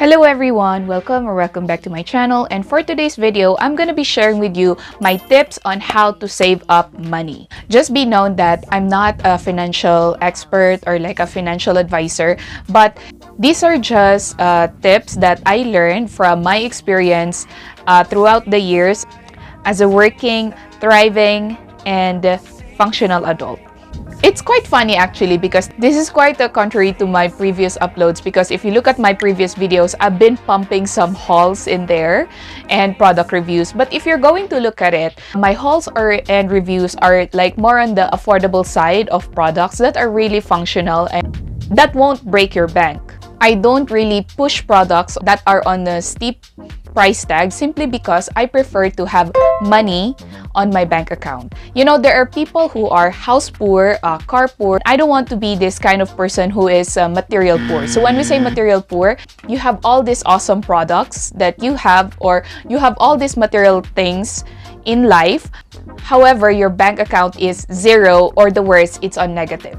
Hello everyone, welcome back to my channel, and for today's video, I'm gonna be sharing with you my tips on how to save up money. Just be known that I'm not a financial expert or like a financial advisor, but these are just tips that I learned from my experience throughout the years as a working, thriving, and functional adult. It's quite funny actually because this is quite a contrary to my previous uploads, because if you look at my previous videos, I've been pumping some hauls in there and product reviews. But if you're going to look at it, my hauls and reviews are like more on the affordable side of products that are really functional and that won't break your bank. I don't really push products that are on a steep price tag simply because I prefer to have money on my bank account. You know, there are people who are house poor, car poor. I don't want to be this kind of person who is material poor. So when we say material poor, you have all these awesome products that you have, or you have all these material things in life. However, your bank account is zero, or the worst, it's on negative.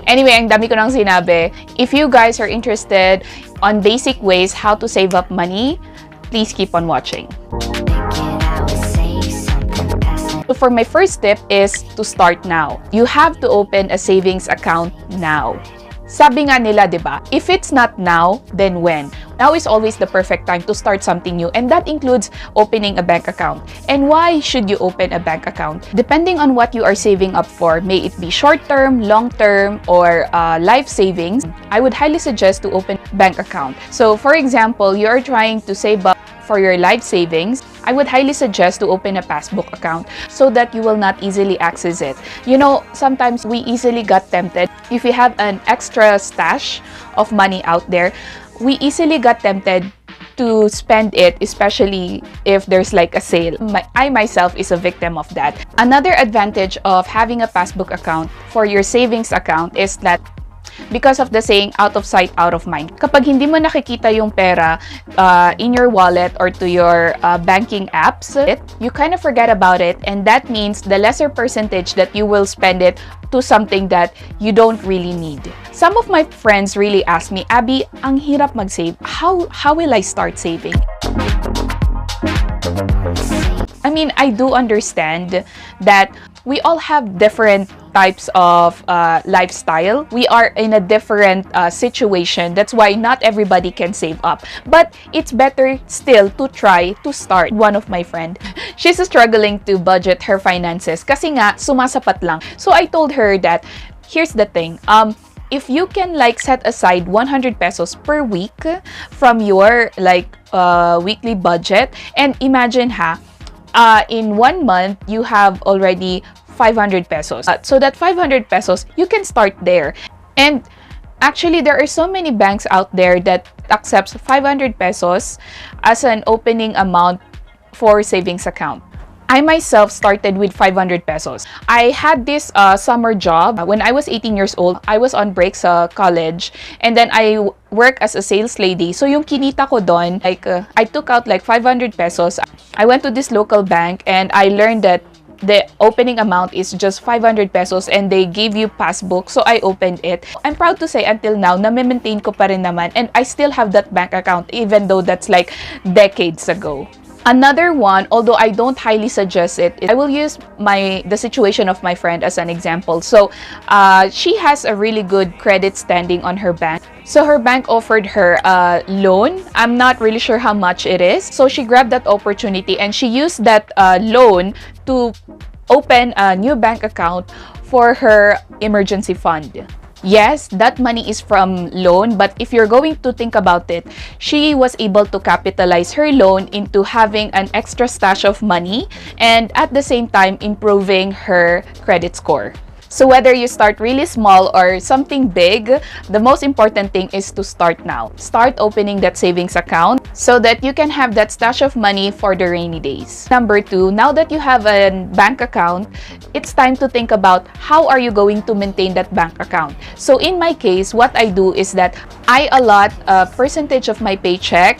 Anyway, ang dami ko nang sinabi. If you guys are interested on basic ways how to save up money, please keep on watching. So for my first tip is to start now. You have to open a savings account now. Sabi nga nila, diba? If it's not now, then when? Now is always the perfect time to start something new, and that includes opening a bank account. And why should you open a bank account? Depending on what you are saving up for, may it be short-term, long-term, or life savings, I would highly suggest to open a bank account. So for example, you are trying to save up for your life savings, I would highly suggest to open a passbook account so that you will not easily access it. You know, sometimes we easily got tempted. If we have an extra stash of money out there, we easily got tempted to spend it, especially if there's like a sale. I myself is a victim of that. Another advantage of having a passbook account for your savings account is that because of the saying, out of sight, out of mind. Kapag hindi mo nakikita yung pera in your wallet or to your banking apps, you kind of forget about it, and that means the lesser percentage that you will spend it to something that you don't really need. Some of my friends really ask me, Abby, ang hirap mag-save. How will I start saving? I mean, I do understand that we all have different types of lifestyle. We are in a different situation. That's why not everybody can save up. But it's better still to try to start. One of my friend, she's struggling to budget her finances kasi nga sumasapat lang. So I told her that here's the thing. If you can like set aside 100 pesos per week from your like weekly budget, and imagine in 1 month you have already 500 pesos. So that 500 pesos, you can start there. And actually, there are so many banks out there that accepts 500 pesos as an opening amount for savings account. I myself started with 500 pesos. I had this summer job when I was 18 years old. I was on break sa college, and then I work as a sales lady. So yung kinita ko doon, like I took out like 500 pesos. I went to this local bank and I learned that the opening amount is just 500 pesos and they gave you passbook, so I opened it. I'm proud to say until now, na-maintain ko pa rin naman, and I still have that bank account even though that's like decades ago. Another one, although I don't highly suggest it, I will use the situation of my friend as an example. So she has a really good credit standing on her bank. So her bank offered her a loan. I'm not really sure how much it is. So she grabbed that opportunity and she used that loan to open a new bank account for her emergency fund. Yes, that money is from loan, but if you're going to think about it, she was able to capitalize her loan into having an extra stash of money and at the same time improving her credit score. So whether you start really small or something big, the most important thing is to start now. Start opening that savings account so that you can have that stash of money for the rainy days. Number 2, now that you have a bank account, it's time to think about how are you going to maintain that bank account. So in my case, what I do is that I allot a percentage of my paycheck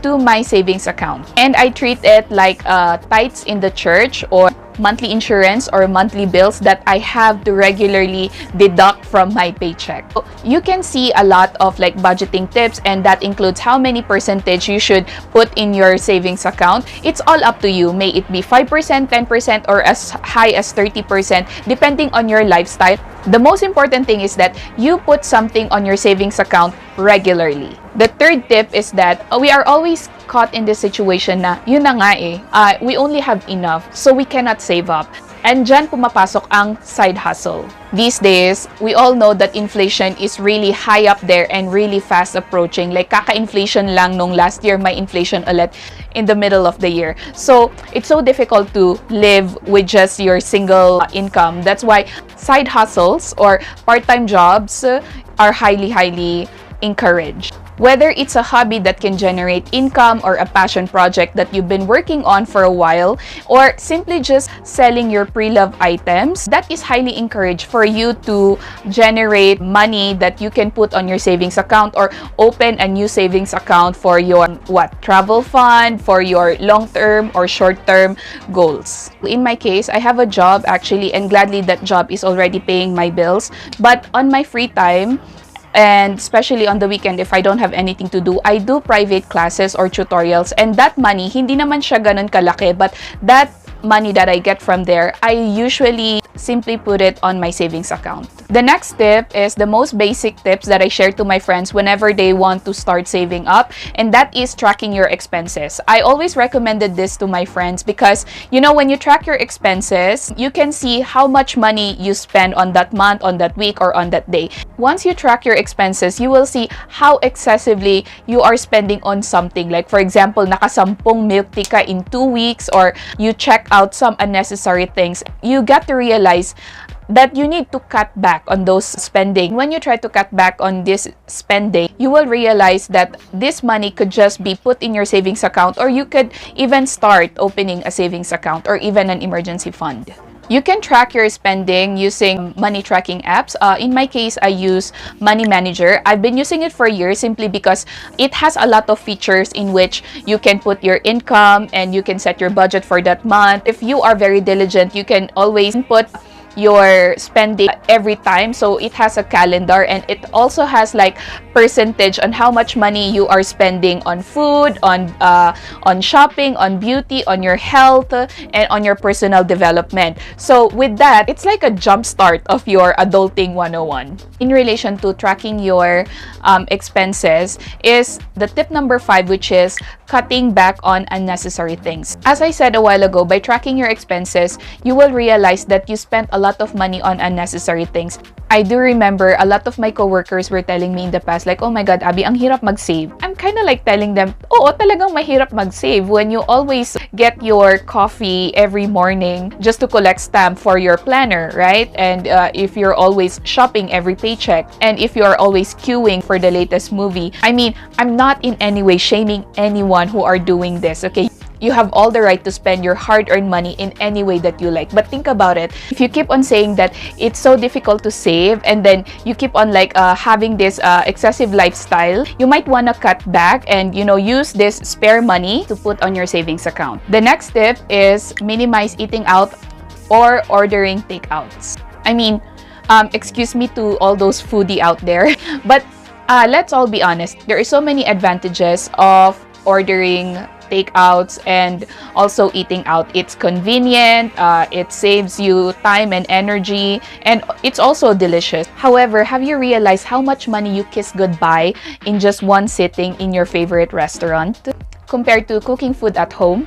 to my savings account. And I treat it like tithes in the church, or monthly insurance or monthly bills that I have to regularly deduct from my paycheck. So you can see a lot of like budgeting tips, and that includes how many percentage you should put in your savings account. It's all up to you. May it be 5%, 10%, or as high as 30%, depending on your lifestyle. The most important thing is that you put something on your savings account regularly. The third tip is that we are always caught in this situation na yun na nga we only have enough, so we cannot save up. And dyan pumapasok ang side hustle. These days, we all know that inflation is really high up there and really fast approaching. Like kaka-inflation lang nung last year, may inflation ulit in the middle of the year. So, it's so difficult to live with just your single income. That's why side hustles or part-time jobs are highly encouraged. Whether it's a hobby that can generate income or a passion project that you've been working on for a while, or simply just selling your pre-loved items, that is highly encouraged for you to generate money that you can put on your savings account or open a new savings account for your travel fund, for your long-term or short-term goals. In my case, I have a job actually, and gladly that job is already paying my bills. But on my free time, and especially on the weekend, if I don't have anything to do, I do private classes or tutorials, and that money, hindi naman siya ganun kalaki, but that money that I get from there, I usually simply put it on my savings account. The next tip is the most basic tips that I share to my friends whenever they want to start saving up, and that is tracking your expenses. I always recommended this to my friends because, you know, when you track your expenses, you can see how much money you spend on that month, on that week, or on that day. Once you track your expenses, you will see how excessively you are spending on something. Like, for example, nakasampung milk tea ka in 2 weeks, or you check out some unnecessary things. You got to realize that you need to cut back on those spending. When you try to cut back on this spending, you will realize that this money could just be put in your savings account, or you could even start opening a savings account or even an emergency fund. You can track your spending using money tracking apps. In my case, I use Money Manager. I've been using it for years simply because it has a lot of features in which you can put your income and you can set your budget for that month. If you are very diligent, you can always put your spending every time. So it has a calendar, and it also has like percentage on how much money you are spending on food, on shopping, on beauty, on your health, and on your personal development. So with that, it's like a jump start of your adulting 101. In relation to tracking your expenses is the tip number 5, which is cutting back on unnecessary things. As I said a while ago, by tracking your expenses, you will realize that you spent a lot of money on unnecessary things. I do remember a lot of my coworkers were telling me in the past, like, oh my God, Abby, ang hirap mag-save. I'm kind of like telling them, oo, talagang mahirap mag-save when you always get your coffee every morning just to collect stamp for your planner, right? And if you're always shopping every paycheck, and if you're always queuing for the latest movie. I mean, I'm not in any way shaming anyone who are doing this, okay? You have all the right to spend your hard-earned money in any way that you like. But think about it. If you keep on saying that it's so difficult to save, and then you keep on like having this excessive lifestyle, you might want to cut back and, you know, use this spare money to put on your savings account. The next tip is minimize eating out or ordering takeouts. I mean, excuse me to all those foodie out there, but let's all be honest. There are so many advantages of ordering takeouts and also eating out. It's convenient, it saves you time and energy, and it's also delicious. However, have you realized how much money you kiss goodbye in just one sitting in your favorite restaurant compared to cooking food at home?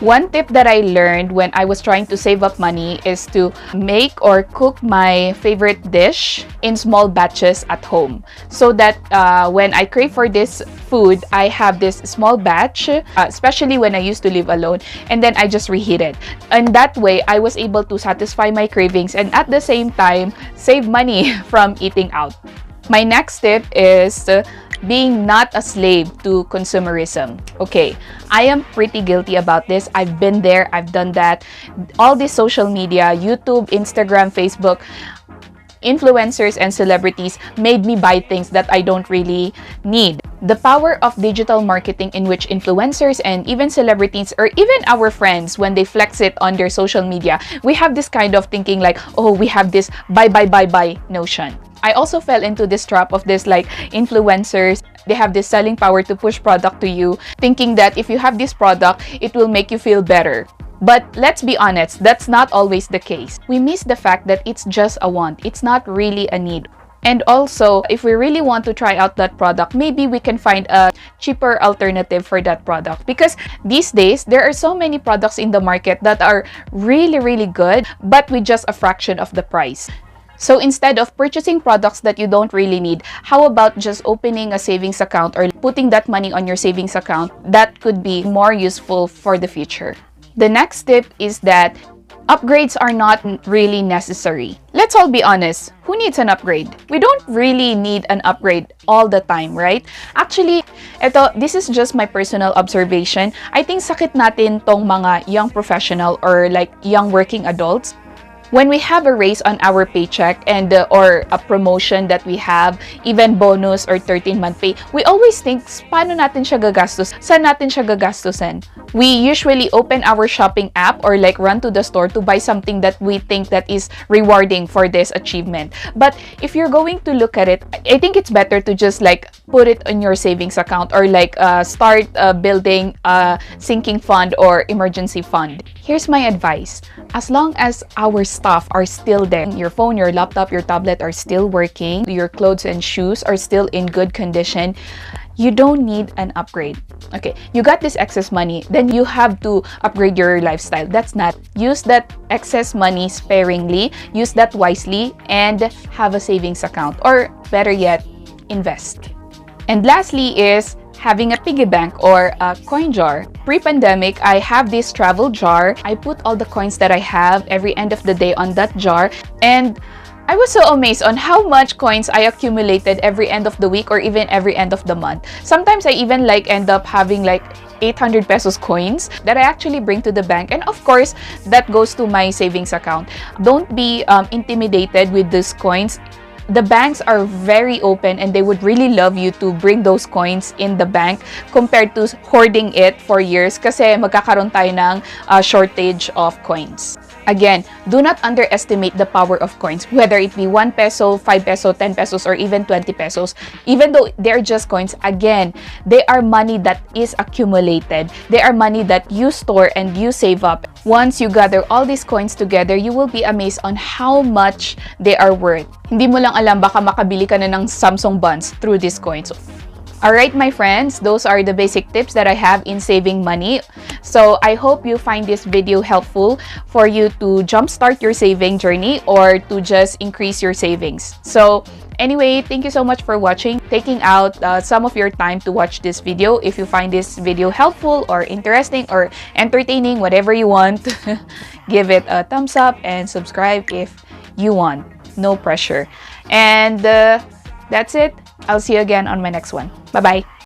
One tip that I learned when I was trying to save up money is to make or cook my favorite dish in small batches at home, so that when I crave for this food, I have this small batch, especially when I used to live alone, and then I just reheat it. And that way, I was able to satisfy my cravings and at the same time, save money from eating out. My next tip is being not a slave to consumerism. Okay, I am pretty guilty about this. I've been there, I've done that. All this social media, YouTube, Instagram, Facebook, influencers and celebrities made me buy things that I don't really need. The power of digital marketing, in which influencers and even celebrities or even our friends, when they flex it on their social media, we have this kind of thinking like, oh, we have this buy notion. I also fell into this trap of this like influencers. They have this selling power to push product to you, thinking that if you have this product, it will make you feel better. But let's be honest, that's not always the case. We miss the fact that it's just a want. It's not really a need. And also, if we really want to try out that product, maybe we can find a cheaper alternative for that product. Because these days, there are so many products in the market that are really good, but with just a fraction of the price. So instead of purchasing products that you don't really need, how about just opening a savings account or putting that money on your savings account? That could be more useful for the future. The next tip is that upgrades are not really necessary. Let's all be honest, who needs an upgrade? We don't really need an upgrade all the time, right? Actually, this is just my personal observation. I think sakit natin tong mga young professional or like young working adults. When we have a raise on our paycheck and or a promotion that we have, even bonus or 13-month pay, we always think, paano natin siya gagastos? Saan natin siya gagastusin? We usually open our shopping app or like run to the store to buy something that we think that is rewarding for this achievement. But if you're going to look at it, I think it's better to just like put it in your savings account or like start building a sinking fund or emergency fund. Here's my advice. As long as our stuff are still there, your phone, your laptop, your tablet are still working, your clothes and shoes are still in good condition, you don't need an upgrade. Okay, you got this excess money, then you have to upgrade your lifestyle. That's not. Use that excess money sparingly, use that wisely, and have a savings account. Or better yet, invest. And lastly is having a piggy bank or a coin jar. Pre-pandemic, I have this travel jar. I put all the coins that I have every end of the day on that jar, and I was so amazed on how much coins I accumulated every end of the week or even every end of the month. Sometimes I even like end up having like 800 pesos coins that I actually bring to the bank, and of course that goes to my savings account. Don't be intimidated with these coins. The banks are very open and they would really love you to bring those coins in the bank compared to hoarding it for years kasi magkakaroon tayo ng shortage of coins. Again, do not underestimate the power of coins, whether it be 1 peso, 5 peso, 10 pesos, or even 20 pesos. Even though they're just coins, again, they are money that is accumulated. They are money that you store and you save up. Once you gather all these coins together, you will be amazed on how much they are worth. Hindi mo lang alam, baka makabili ka na ng Samsung buns through these coins. Alright, my friends, those are the basic tips that I have in saving money. So I hope you find this video helpful for you to jumpstart your saving journey or to just increase your savings. So anyway, thank you so much for watching, taking out some of your time to watch this video. If you find this video helpful or interesting or entertaining, whatever you want, give it a thumbs up and subscribe if you want. No pressure. And that's it. I'll see you again on my next one. Bye-bye.